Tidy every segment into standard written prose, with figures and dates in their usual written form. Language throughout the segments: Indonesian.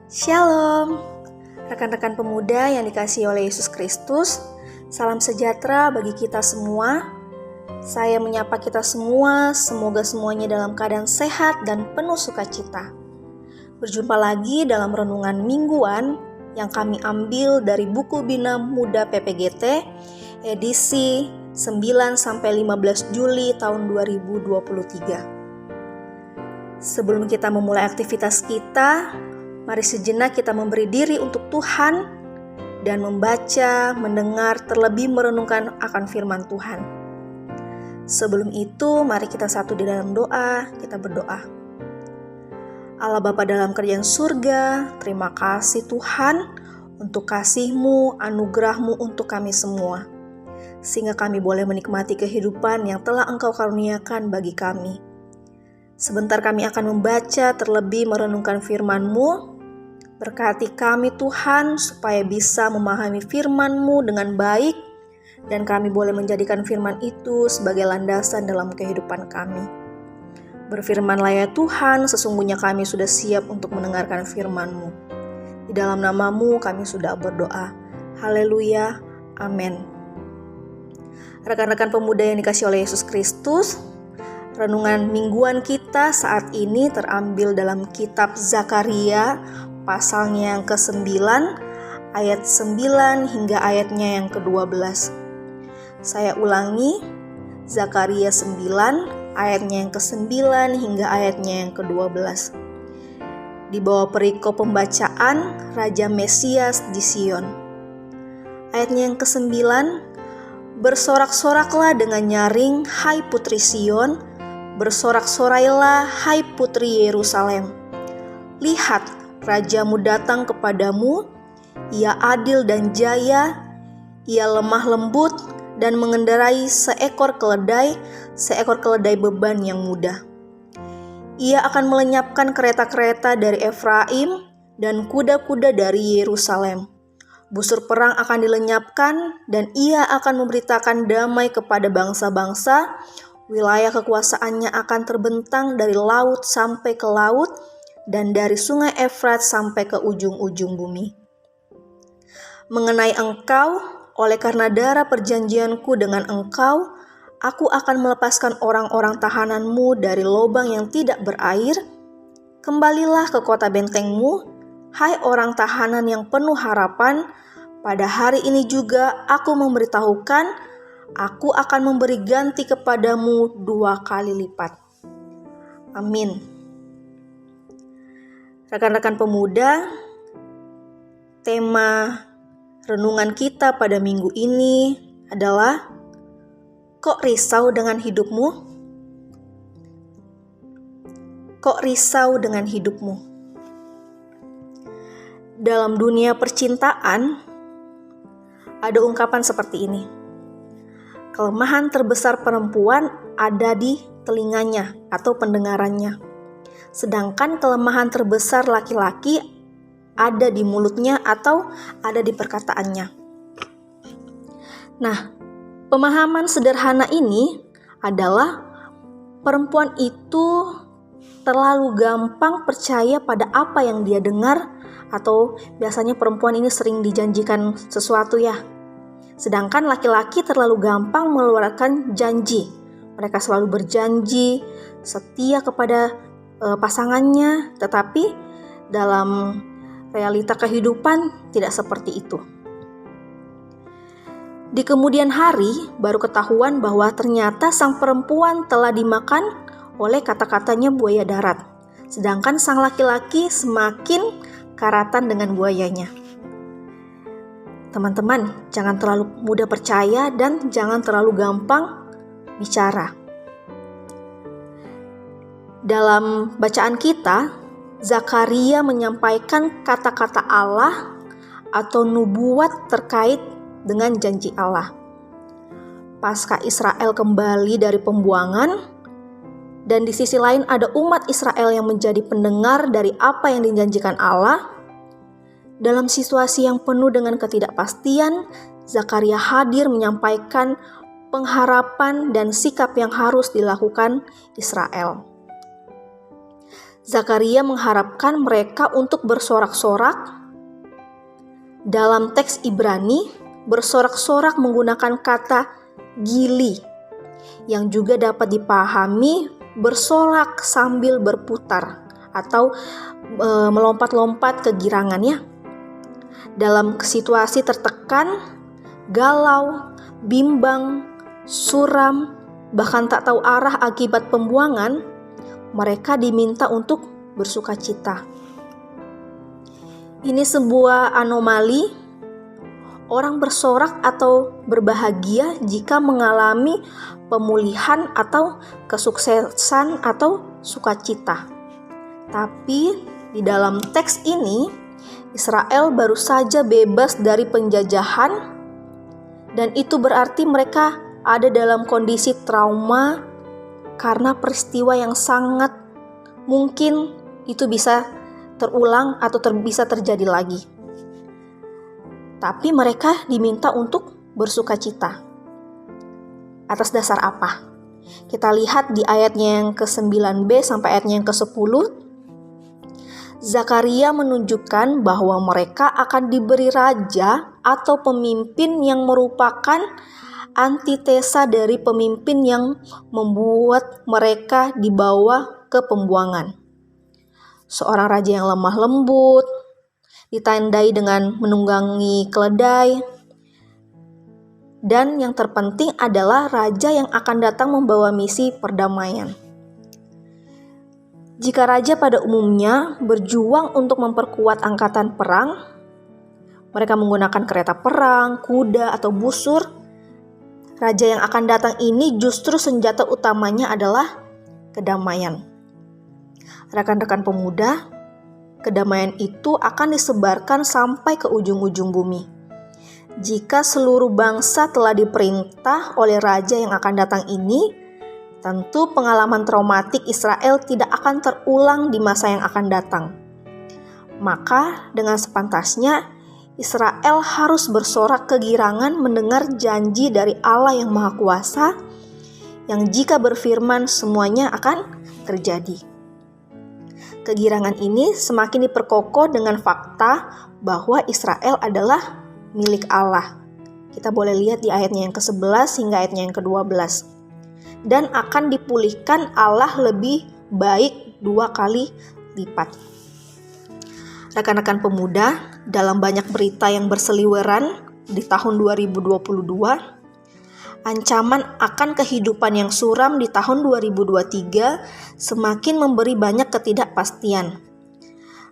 Shalom, rekan-rekan pemuda yang dikasihi oleh Yesus Kristus. Salam sejahtera bagi kita semua. Saya menyapa kita semua, semoga semuanya dalam keadaan sehat dan penuh sukacita. Berjumpa lagi dalam renungan mingguan yang kami ambil dari buku Bina Muda PPGT, edisi 9-15 Juli tahun 2023. Sebelum kita memulai aktivitas kita, mari sejenak kita memberi diri untuk Tuhan dan membaca, mendengar, terlebih merenungkan akan firman Tuhan. Sebelum itu, mari kita satu di dalam doa, kita berdoa. Allah Bapa dalam kerajaan surga, terima kasih Tuhan untuk kasih-Mu, anugerah-Mu untuk kami semua. Sehingga kami boleh menikmati kehidupan yang telah Engkau karuniakan bagi kami. Sebentar kami akan membaca, terlebih merenungkan firman-Mu. Berkati kami Tuhan supaya bisa memahami firman-Mu dengan baik dan kami boleh menjadikan firman itu sebagai landasan dalam kehidupan kami. Berfirmanlah ya Tuhan, sesungguhnya kami sudah siap untuk mendengarkan firman-Mu. Di dalam nama-Mu kami sudah berdoa. Haleluya, amin. Rekan-rekan pemuda yang dikasihi oleh Yesus Kristus, renungan mingguan kita saat ini terambil dalam kitab Zakaria pasalnya yang ke-9 ayat 9 hingga ayatnya yang ke-12. Saya ulangi, Zakaria 9 ayatnya yang ke-9 hingga ayatnya yang ke-12. Di bawah perikop pembacaan Raja Mesias di Sion. Ayatnya yang ke-9, bersorak-soraklah dengan nyaring, hai putri Sion, bersorak-sorailah, hai putri Yerusalem. Lihat, rajamu datang kepadamu, ia adil dan jaya, ia lemah lembut dan mengendarai seekor keledai beban yang mudah. Ia akan melenyapkan kereta-kereta dari Efraim dan kuda-kuda dari Yerusalem. Busur perang akan dilenyapkan dan ia akan memberitakan damai kepada bangsa-bangsa. Wilayah kekuasaannya akan terbentang dari laut sampai ke laut dan dari sungai Efrat sampai ke ujung-ujung bumi. Mengenai engkau, oleh karena darah perjanjianku dengan engkau, aku akan melepaskan orang-orang tahananmu dari lubang yang tidak berair. Kembalilah ke kota bentengmu, hai orang tahanan yang penuh harapan. Pada hari ini juga aku memberitahukan, aku akan memberi ganti kepadamu 2 kali lipat. Amin. Rekan-rekan pemuda, tema renungan kita pada minggu ini adalah, kok risau dengan hidupmu? Kok risau dengan hidupmu? Dalam dunia percintaan, ada ungkapan seperti ini. Kelemahan terbesar perempuan ada di telinganya atau pendengarannya. Sedangkan kelemahan terbesar laki-laki ada di mulutnya atau ada di perkataannya. Nah, pemahaman sederhana ini adalah perempuan itu terlalu gampang percaya pada apa yang dia dengar, atau biasanya perempuan ini sering dijanjikan sesuatu ya. Sedangkan laki-laki terlalu gampang mengeluarkan janji. Mereka selalu berjanji setia kepada pasangannya, tetapi dalam realita kehidupan tidak seperti itu. Di kemudian hari baru ketahuan bahwa ternyata sang perempuan telah dimakan oleh kata-katanya buaya darat. Sedangkan sang laki-laki semakin karatan dengan buayanya. Teman-teman, jangan terlalu mudah percaya dan jangan terlalu gampang bicara. Dalam bacaan kita, Zakaria menyampaikan kata-kata Allah atau nubuat terkait dengan janji Allah. Pasca Israel kembali dari pembuangan, dan di sisi lain ada umat Israel yang menjadi pendengar dari apa yang dijanjikan Allah. Dalam situasi yang penuh dengan ketidakpastian, Zakaria hadir menyampaikan pengharapan dan sikap yang harus dilakukan Israel. Zakaria mengharapkan mereka untuk bersorak-sorak. Dalam teks Ibrani, bersorak-sorak menggunakan kata gili, yang juga dapat dipahami bersorak sambil berputar atau melompat-lompat kegirangannya. Dalam situasi tertekan, galau, bimbang, suram, bahkan tak tahu arah akibat pembuangan, mereka diminta untuk bersukacita. Ini sebuah anomali. Orang bersorak atau berbahagia jika mengalami pemulihan atau kesuksesan atau sukacita. Tapi di dalam teks ini, Israel baru saja bebas dari penjajahan, dan itu berarti mereka ada dalam kondisi trauma karena peristiwa yang sangat mungkin itu bisa terulang atau bisa terjadi lagi. Tapi mereka diminta untuk bersukacita. Atas dasar apa? Kita lihat di ayatnya yang ke-9b sampai ayatnya yang ke-10. Zakaria menunjukkan bahwa mereka akan diberi raja atau pemimpin yang merupakan antitesa dari pemimpin yang membuat mereka dibawa ke pembuangan. Seorang raja yang lemah lembut, ditandai dengan menunggangi keledai, dan yang terpenting adalah raja yang akan datang membawa misi perdamaian. Jika raja pada umumnya berjuang untuk memperkuat angkatan perang, mereka menggunakan kereta perang, kuda, atau busur. Raja yang akan datang ini justru senjata utamanya adalah kedamaian. Rekan-rekan pemuda, kedamaian itu akan disebarkan sampai ke ujung-ujung bumi. Jika seluruh bangsa telah diperintah oleh raja yang akan datang ini, tentu pengalaman traumatik Israel tidak akan terulang di masa yang akan datang. Maka dengan sepantasnya Israel harus bersorak kegirangan mendengar janji dari Allah yang Maha Kuasa, yang jika berfirman semuanya akan terjadi. Kegirangan ini semakin diperkokoh dengan fakta bahwa Israel adalah milik Allah. Kita boleh lihat di ayatnya yang ke-11 hingga ayatnya yang ke-12. Dan akan dipulihkan Allah lebih baik 2 kali lipat. Rekan-rekan pemuda, dalam banyak berita yang berseliweran di tahun 2022, ancaman akan kehidupan yang suram di tahun 2023 semakin memberi banyak ketidakpastian.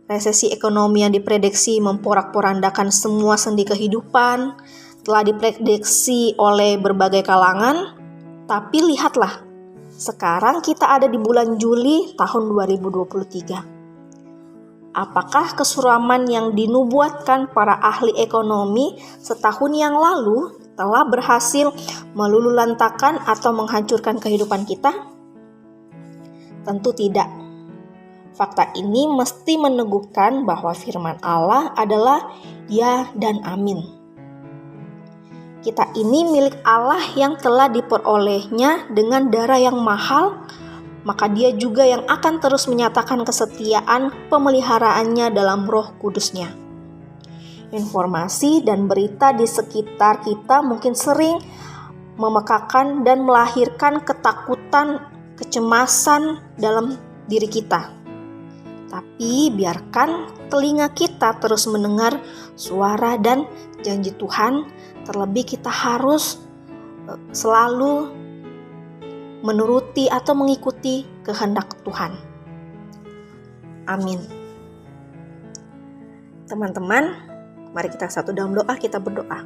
Resesi ekonomi yang diprediksi memporak-porandakan semua sendi kehidupan telah diprediksi oleh berbagai kalangan, tapi lihatlah, sekarang kita ada di bulan Juli tahun 2023. Apakah kesuraman yang dinubuatkan para ahli ekonomi setahun yang lalu telah berhasil meluluhlantakkan atau menghancurkan kehidupan kita? Tentu tidak. Fakta ini mesti meneguhkan bahwa firman Allah adalah ya dan amin. Kita ini milik Allah yang telah diperolehnya dengan darah yang mahal, maka Dia juga yang akan terus menyatakan kesetiaan pemeliharaannya dalam Roh Kudus-Nya. Informasi dan berita di sekitar kita mungkin sering memekakan dan melahirkan ketakutan, kecemasan dalam diri kita. Tapi biarkan telinga kita terus mendengar suara dan janji Tuhan, terlebih kita harus selalu menuruti atau mengikuti kehendak Tuhan. Amin. Teman-teman, mari kita satu dalam doa, kita berdoa.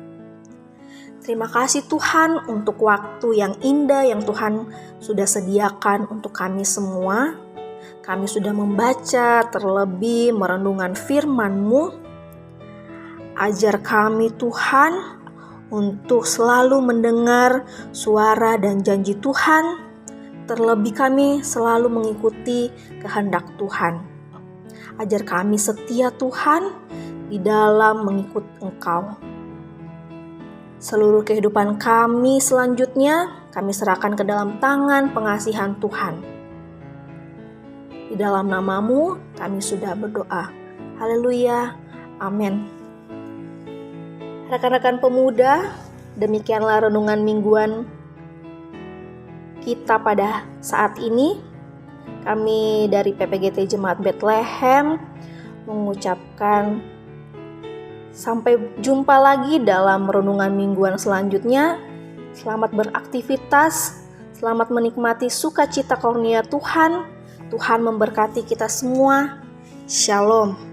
Terima kasih Tuhan untuk waktu yang indah yang Tuhan sudah sediakan untuk kami semua. Kami sudah membaca terlebih merenungkan firman-Mu. Ajar kami Tuhan untuk selalu mendengar suara dan janji Tuhan. Terlebih kami selalu mengikuti kehendak Tuhan. Ajar kami setia Tuhan di dalam mengikut Engkau. Seluruh kehidupan kami selanjutnya kami serahkan ke dalam tangan pengasihan Tuhan. Di dalam nama-Mu kami sudah berdoa. Haleluya. Amin. Rekan-rekan pemuda, demikianlah renungan mingguan kita pada saat ini. Kami dari PPGT Jemaat Bethlehem mengucapkan sampai jumpa lagi dalam renungan mingguan selanjutnya. Selamat beraktivitas, selamat menikmati sukacita karunia Tuhan. Tuhan memberkati kita semua. Shalom.